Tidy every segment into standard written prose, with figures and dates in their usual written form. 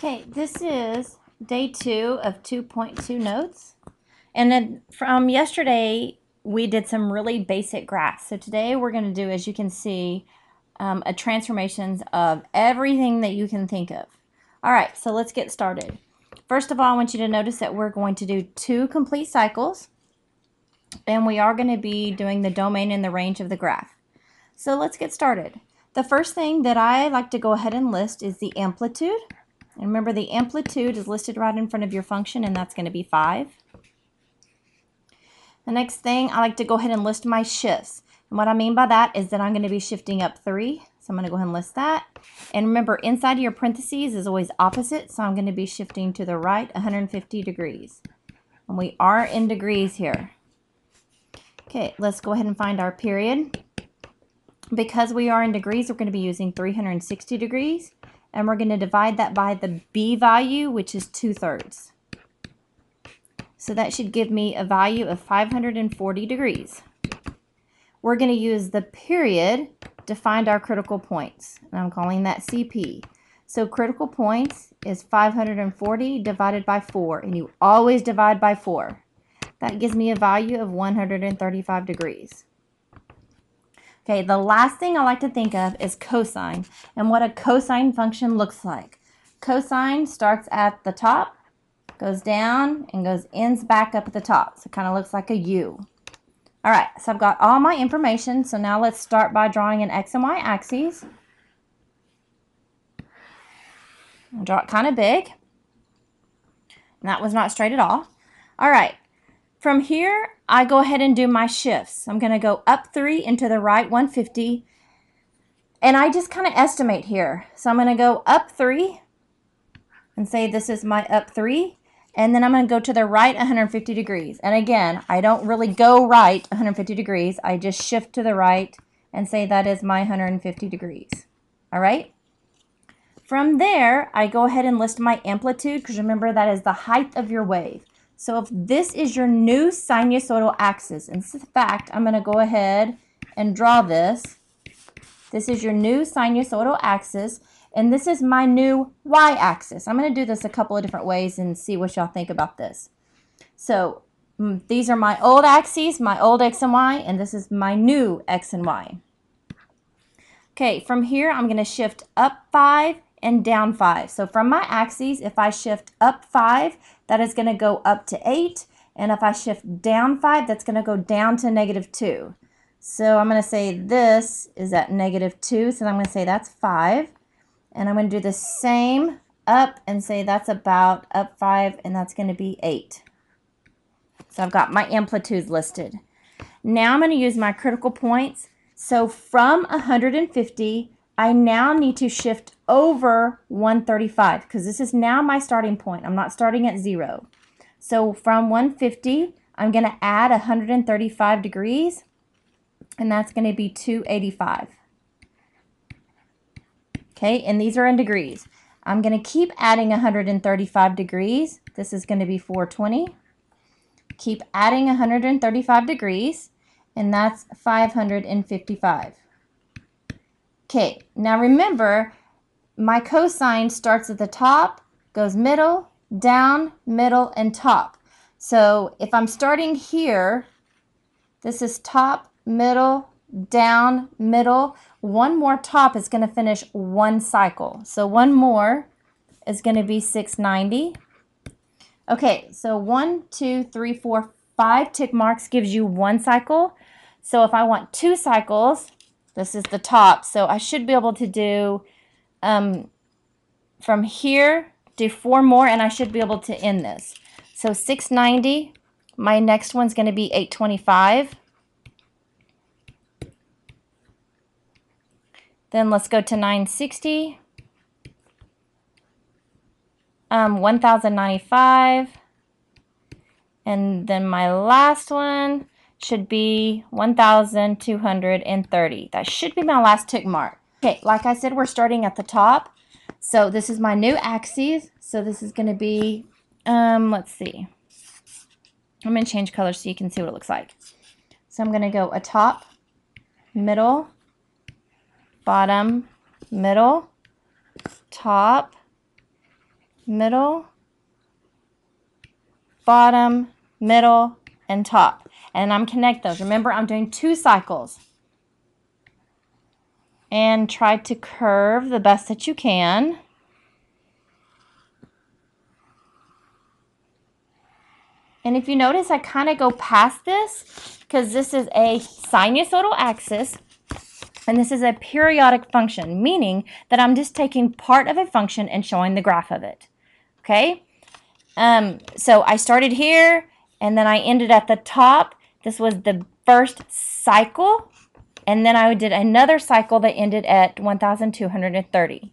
Okay, this is day 2 of 2.2 notes. And then from yesterday, we did some really basic graphs. So today we're going to do, as you can see, a transformations of everything that you can think of. All right, so let's get started. First of all, I want you to notice that we're going to do 2 complete cycles. And we are going to be doing the domain and the range of the graph. So let's get started. The first thing that I like to go ahead and list is the amplitude. And remember, the amplitude is listed right in front of your function, and that's going to be 5. The next thing, I like to go ahead and list my shifts. And what I mean by that is that I'm going to be shifting up 3. So I'm going to go ahead and list that. And remember, inside of your parentheses is always opposite, so I'm going to be shifting to the right 150 degrees. And we are in degrees here. Okay, let's go ahead and find our period. Because we are in degrees, we're going to be using 360 degrees. And we're going to divide that by the b value, which is 2/3. So that should give me a value of 540 degrees. We're going to use the period to find our critical points. And I'm calling that CP. So critical points is 540 divided by 4. And you always divide by 4. That gives me a value of 135 degrees. Okay, the last thing I like to think of is cosine and what a cosine function looks like. Cosine starts at the top, goes down, and ends back up at the top. So it kind of looks like a U. All right, so I've got all my information. So now let's start by drawing an X and Y axis. I'll draw it kind of big. And that was not straight at all. All right. From here, I go ahead and do my shifts. I'm going to go up 3 and to the right 150. And I just kind of estimate here. So I'm going to go up 3 and say this is my up 3. And then I'm going to go to the right 150 degrees. And again, I don't really go right 150 degrees. I just shift to the right and say that is my 150 degrees. All right? From there, I go ahead and list my amplitude, because remember that is the height of your wave. So if this is your new sinusoidal axis, in fact, I'm going to go ahead and draw this. This is your new sinusoidal axis, and this is my new y-axis. I'm going to do this a couple of different ways and see what y'all think about this. So these are my old axes, my old x and y, and this is my new x and y. Okay, from here, I'm going to shift up 5 and down 5. So from my axes, if I shift up 5, that is going to go up to 8. And if I shift down 5, that's going to go down to -2. So I'm going to say this is at -2. So I'm going to say that's 5. And I'm going to do the same up and say that's about up 5, and that's going to be 8. So I've got my amplitudes listed. Now I'm going to use my critical points. So from 150, I now need to shift over 135 because this is now my starting point. I'm not starting at 0. So from 150, I'm going to add 135 degrees, and that's going to be 285. Okay, and these are in degrees. I'm going to keep adding 135 degrees. This is going to be 420. Keep adding 135 degrees, and that's 555. Okay, now remember, my cosine starts at the top, goes middle, down, middle, and top. So if I'm starting here, this is top, middle, down, middle. One more top is going to finish one cycle. So one more is going to be 690. Okay, so 1, 2, 3, 4, 5 tick marks gives you one cycle. So if I want 2 cycles, this is the top. So I should be able to do from here, do 4 more, and I should be able to end this. So 690, my next one's going to be 825. Then let's go to 960. 1095. And then my last one should be 1230. That should be my last tick mark. Okay, like I said, we're starting at the top. So this is my new axis. So this is going to be, let's see. I'm going to change colors so you can see what it looks like. So I'm going to go a top, middle, bottom, middle, top, middle, bottom, middle, and top. And I'm connect those. Remember, I'm doing 2 cycles. And try to curve the best that you can. And if you notice, I kind of go past this because this is a sinusoidal axis and this is a periodic function, meaning that I'm just taking part of a function and showing the graph of it. Okay? So I started here and then I ended at the top. This was the first cycle. And then I did another cycle that ended at 1,230.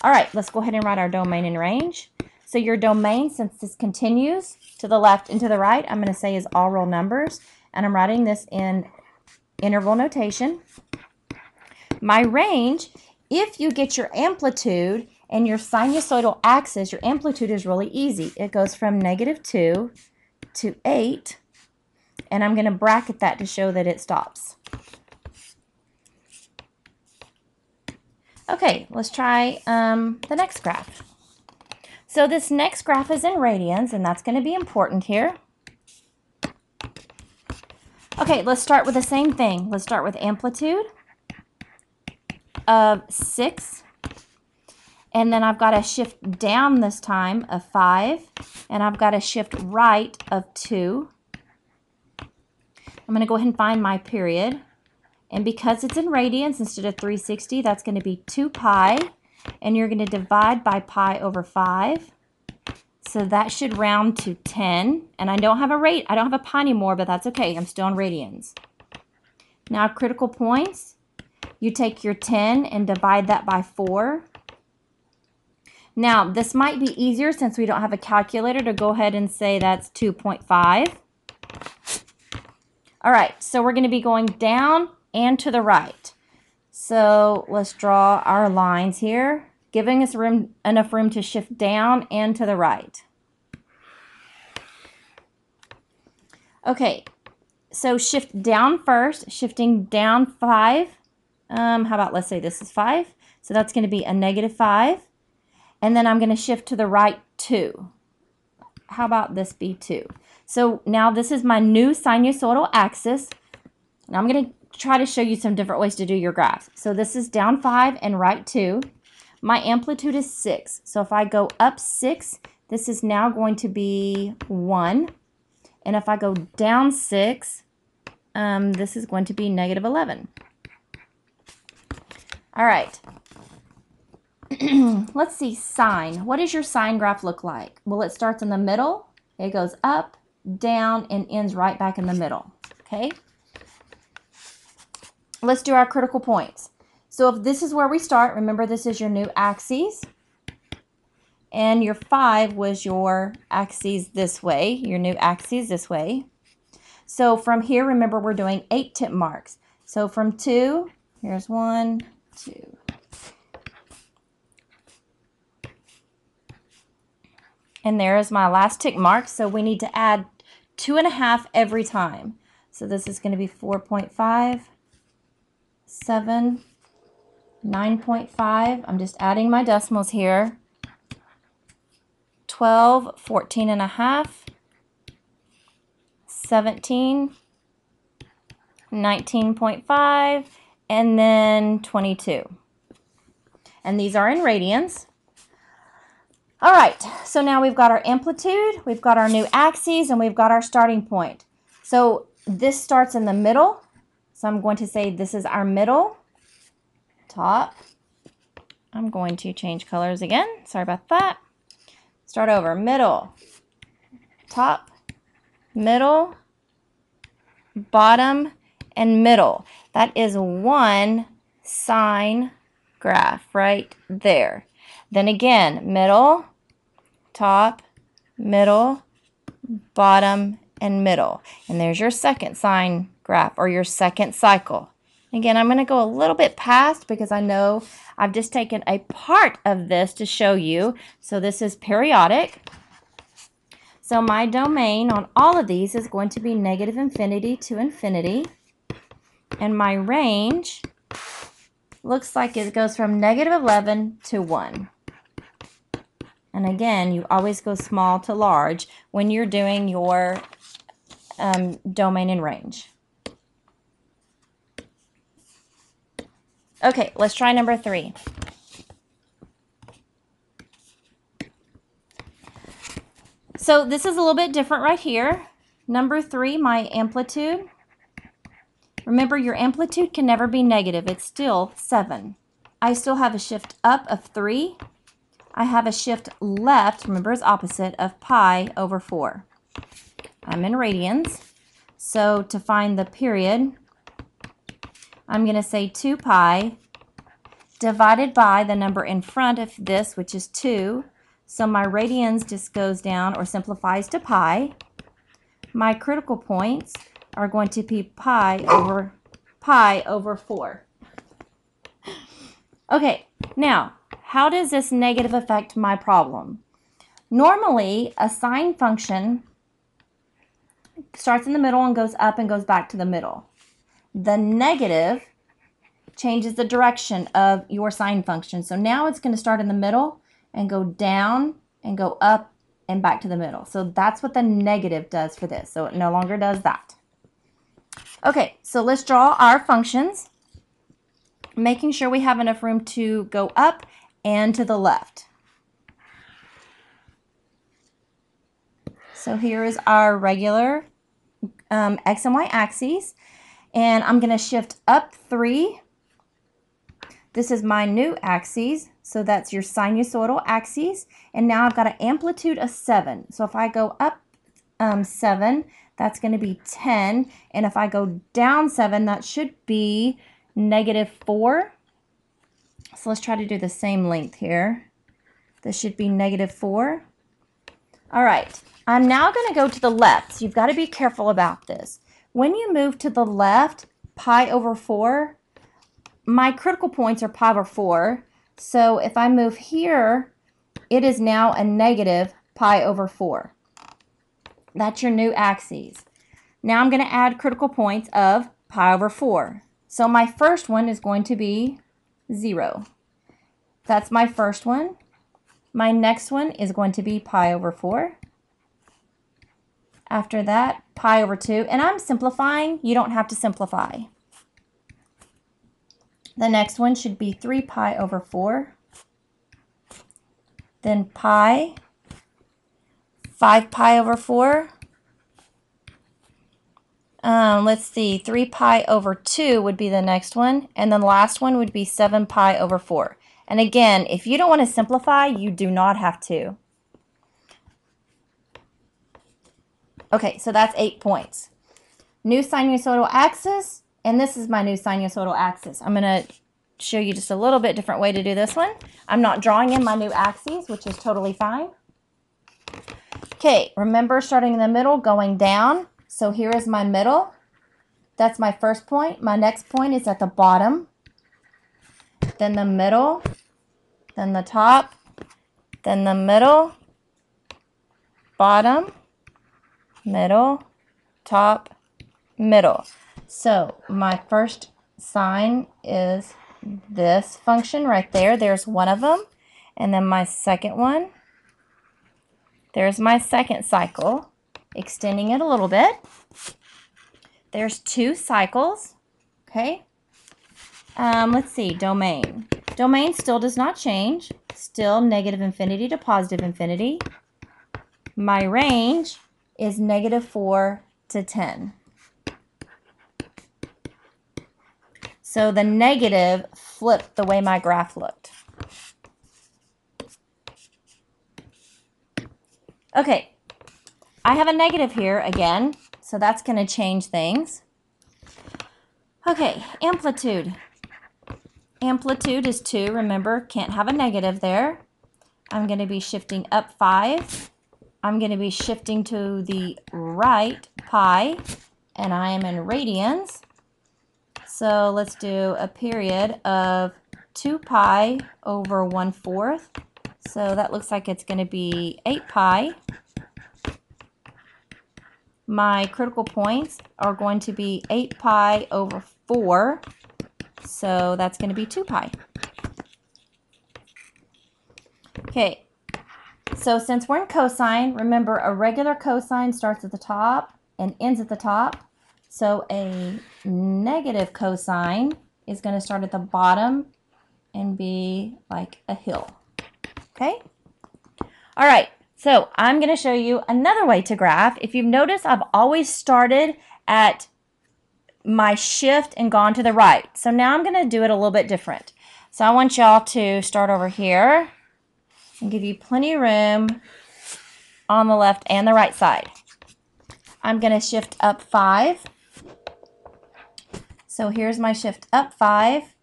All right, let's go ahead and write our domain and range. So your domain, since this continues to the left and to the right, I'm going to say is all real numbers. And I'm writing this in interval notation. My range, if you get your amplitude and your sinusoidal axis, your amplitude is really easy. It goes from -2 to 8. And I'm going to bracket that to show that it stops. Okay, let's try the next graph. So this next graph is in radians, and that's going to be important here. Okay, let's start with the same thing. Let's start with amplitude of 6. And then I've got to shift down this time of 5. And I've got to shift right of 2. I'm going to go ahead and find my period. And because it's in radians instead of 360, that's going to be 2 pi. And you're going to divide by pi over 5. So that should round to 10. And I don't have a pi anymore, but that's okay. I'm still in radians. Now critical points. You take your 10 and divide that by 4. Now this might be easier since we don't have a calculator to go ahead and say that's 2.5. All right, so we're going to be going down and to the right. So let's draw our lines here, giving us enough room to shift down and to the right. Okay, so shift down first, shifting down 5. How about, let's say this is 5. So that's going to be a -5. And then I'm going to shift to the right 2. How about this be 2? So now this is my new sinusoidal axis. Now I'm going to try to show you some different ways to do your graphs. So this is down 5 and right 2. My amplitude is 6. So if I go up 6, this is now going to be 1. And if I go down 6, this is going to be -11. All right. Let's see, sine. What does your sine graph look like? Well, it starts in the middle. It goes up, down, and ends right back in the middle. Okay? Let's do our critical points. So if this is where we start, remember this is your new axes. And your 5 was your axes this way, your new axes this way. So from here, remember we're doing 8 tip marks. So from 2, here's 1, 2. And there is my last tick mark. So we need to add 2.5 every time. So this is going to be 4.5, 7, 9.5. I'm just adding my decimals here. 12, 14.5, 17, 19.5, and then 22. And these are in radians. All right, so now we've got our amplitude, we've got our new axes, and we've got our starting point. So this starts in the middle. So I'm going to say this is our middle, top. I'm going to change colors again. Sorry about that. Start over, middle, top, middle, bottom, and middle. That is one sine graph right there. Then again, middle, top, middle, bottom, and middle. And there's your second sine graph or your second cycle. Again, I'm going to go a little bit past because I know I've just taken a part of this to show you. So this is periodic. So my domain on all of these is going to be -infinity to infinity. And my range looks like it goes from -11 to 1. And again, you always go small to large when you're doing your domain and range. Okay, let's try number 3. So this is a little bit different right here. Number 3, my amplitude. Remember, your amplitude can never be negative. It's still 7. I still have a shift up of 3. I have a shift left, remember it's opposite, of pi over 4. I'm in radians. So to find the period, I'm going to say 2 pi divided by the number in front of this, which is 2. So my radians just goes down or simplifies to pi. My critical points are going to be pi over 4. Okay, now, how does this negative affect my problem? Normally, a sine function starts in the middle and goes up and goes back to the middle. The negative changes the direction of your sine function. So now it's going to start in the middle and go down and go up and back to the middle. So that's what the negative does for this. So it no longer does that. Okay, so let's draw our functions, making sure we have enough room to go up and to the left. So here is our regular x and y axes, and I'm going to shift up 3. This is my new axes, so that's your sinusoidal axes, and now I've got an amplitude of 7. So if I go up 7, that's going to be 10, and if I go down 7, that should be -4. So let's try to do the same length here. This should be -4. All right, I'm now going to go to the left. So you've got to be careful about this. When you move to the left, pi over 4, my critical points are pi over 4. So if I move here, it is now a negative pi over 4. That's your new axes. Now I'm going to add critical points of pi over 4. So my first one is going to be 0. That's my first one. My next one is going to be pi over 4. After that, pi over 2. And I'm simplifying. You don't have to simplify. The next one should be 3 pi over 4. Then pi, 5 pi over 4. Let's see, 3 pi over 2 would be the next one. And then the last one would be 7 pi over 4. And again, if you don't want to simplify, you do not have to. Okay, so that's 8 points. New sinusoidal axis, and this is my new sinusoidal axis. I'm going to show you just a little bit different way to do this one. I'm not drawing in my new axes, which is totally fine. Okay, remember starting in the middle, going down. So here is my middle. That's my first point. My next point is at the bottom. Then the middle. Then the top. Then the middle. Bottom. Middle. Top. Middle. So my first sign is this function right there. There's one of them. And then my second one. There's my second cycle. Extending it a little bit. There's 2 cycles. Okay. Let's see, domain. Domain still does not change. Still negative infinity to positive infinity. My range is -4 to 10. So the negative flipped the way my graph looked. Okay. I have a negative here again, so that's going to change things. Okay, amplitude. Amplitude is 2, remember, can't have a negative there. I'm going to be shifting up 5. I'm going to be shifting to the right pi, and I am in radians. So let's do a period of 2 pi over 1/4. So that looks like it's going to be 8 pi. My critical points are going to be 8 pi over 4, so that's going to be 2 pi. Okay, So since we're in cosine, remember a regular cosine starts at the top and ends at the top. So a negative cosine is going to start at the bottom and be like a hill. Okay? All right, so I'm going to show you another way to graph. If you've noticed, I've always started at my shift and gone to the right. So now I'm going to do it a little bit different. So I want y'all to start over here and give you plenty of room on the left and the right side. I'm going to shift up 5. So here's my shift up 5.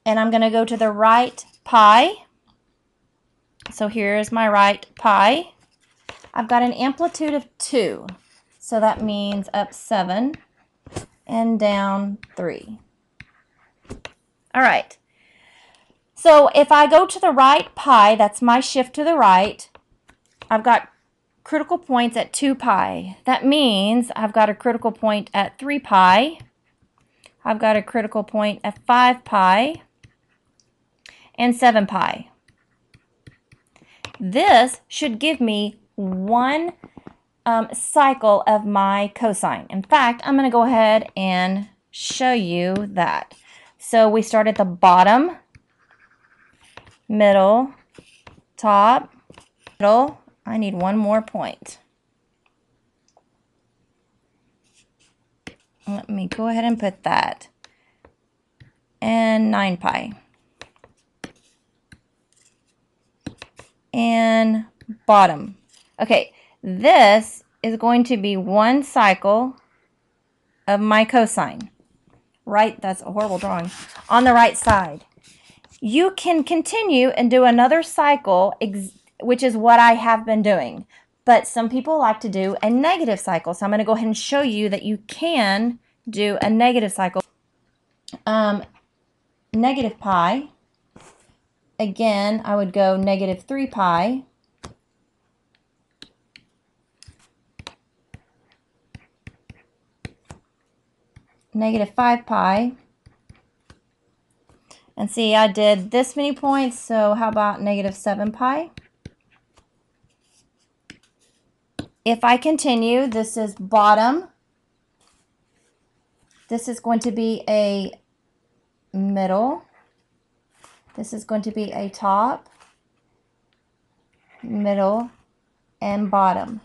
And I'm going to go to the right pi. So here's my right pi. I've got an amplitude of 2. So that means up 7 and down 3. All right. So if I go to the right pi, that's my shift to the right, I've got critical points at 2 pi. That means I've got a critical point at 3 pi. I've got a critical point at 5 pi and 7 pi. This should give me one cycle of my cosine. In fact, I'm going to go ahead and show you that. So we start at the bottom, middle, top, middle. I need one more point. Let me go ahead and put that. And 9 pi. And bottom. Okay, this is going to be one cycle of my cosine. Right, that's a horrible drawing. On the right side. You can continue and do another cycle, which is what I have been doing. But some people like to do a negative cycle. So I'm going to go ahead and show you that you can do a negative cycle. Negative pi. Again, I would go negative 3 pi. Negative 5 pi. And see, I did this many points, so how about negative 7 pi? If I continue, this is bottom. This is going to be a middle. This is going to be a top, middle, and bottom.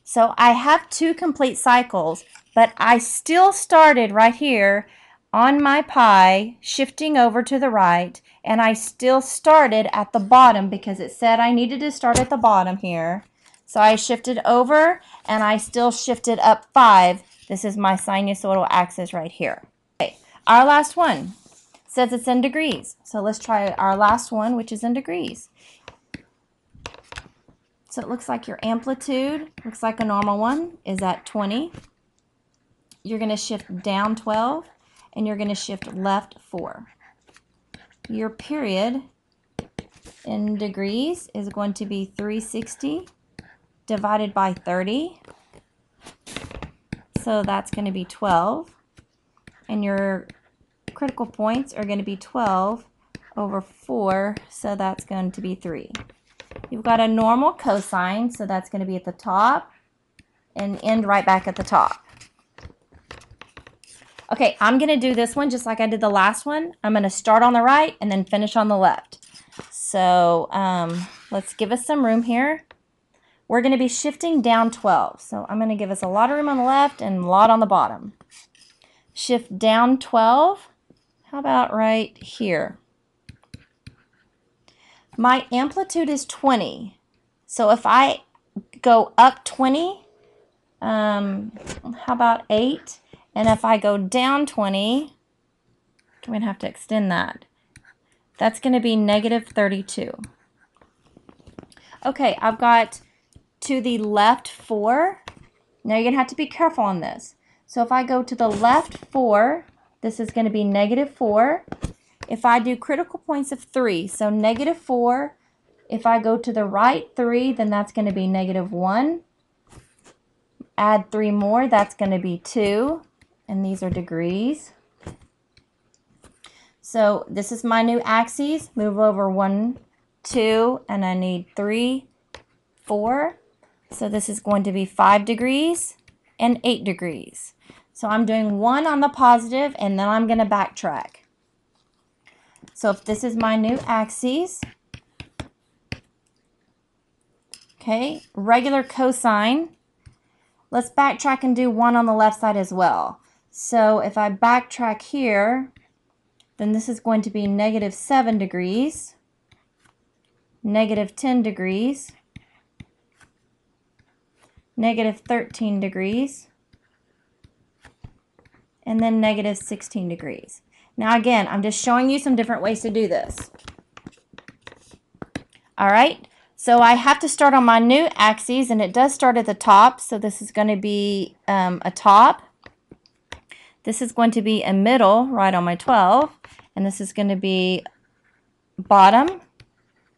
So I have 2 complete cycles, but I still started right here on my pi, shifting over to the right, and I still started at the bottom because it said I needed to start at the bottom here. So I shifted over, and I still shifted up 5. This is my sinusoidal axis right here. Okay, our last one says it's in degrees. So let's try our last one, which is in degrees. So it looks like your amplitude, looks like a normal one, is at 20. You're going to shift down 12, and you're going to shift left 4. Your period in degrees is going to be 360 divided by 30. So that's going to be 12. And your critical points are going to be 12 over 4, so that's going to be 3. You've got a normal cosine, so that's going to be at the top and end right back at the top. Okay, I'm going to do this one just like I did the last one. I'm going to start on the right and then finish on the left. So let's give us some room here. We're going to be shifting down 12. So I'm going to give us a lot of room on the left and a lot on the bottom. Shift down 12. How about right here? My amplitude is 20. So if I go up 20, how about 8? And if I go down 20, I'm going to have to extend that. That's going to be negative 32. Okay, I've got to the left 4. Now you're going to have to be careful on this. So if I go to the left 4, this is going to be negative 4. If I do critical points of 3, so negative 4. If I go to the right 3, then that's going to be negative 1. Add 3 more, that's going to be 2. And these are degrees. So this is my new axes. Move over 1, 2, and I need 3, 4. So this is going to be 5 degrees and 8 degrees. So I'm doing 1 on the positive, and then I'm going to backtrack. So if this is my new axis, okay, regular cosine, let's backtrack and do 1 on the left side as well. So if I backtrack here, then this is going to be negative 7 degrees, negative 10 degrees, negative 13 degrees, and then negative 16 degrees. Now again, I'm just showing you some different ways to do this. All right, so I have to start on my new axes, and it does start at the top. So this is going to be a top. This is going to be a middle right on my 12, and this is going to be bottom,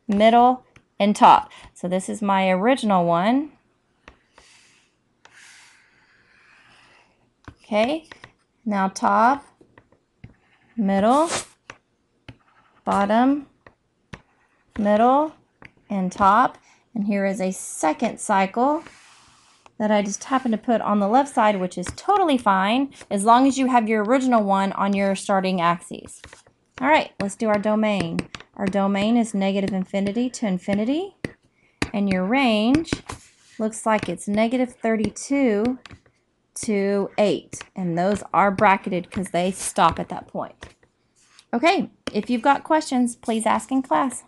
middle, and top. So this is my original one. Okay, now top, middle, bottom, middle, and top. And here is a second cycle that I just happen to put on the left side, which is totally fine as long as you have your original one on your starting axes. All right, let's do our domain. Our domain is negative infinity to infinity, and your range looks like it's negative 32 to 8, and those are bracketed because they stop at that point. Okay, if you've got questions, please ask in class.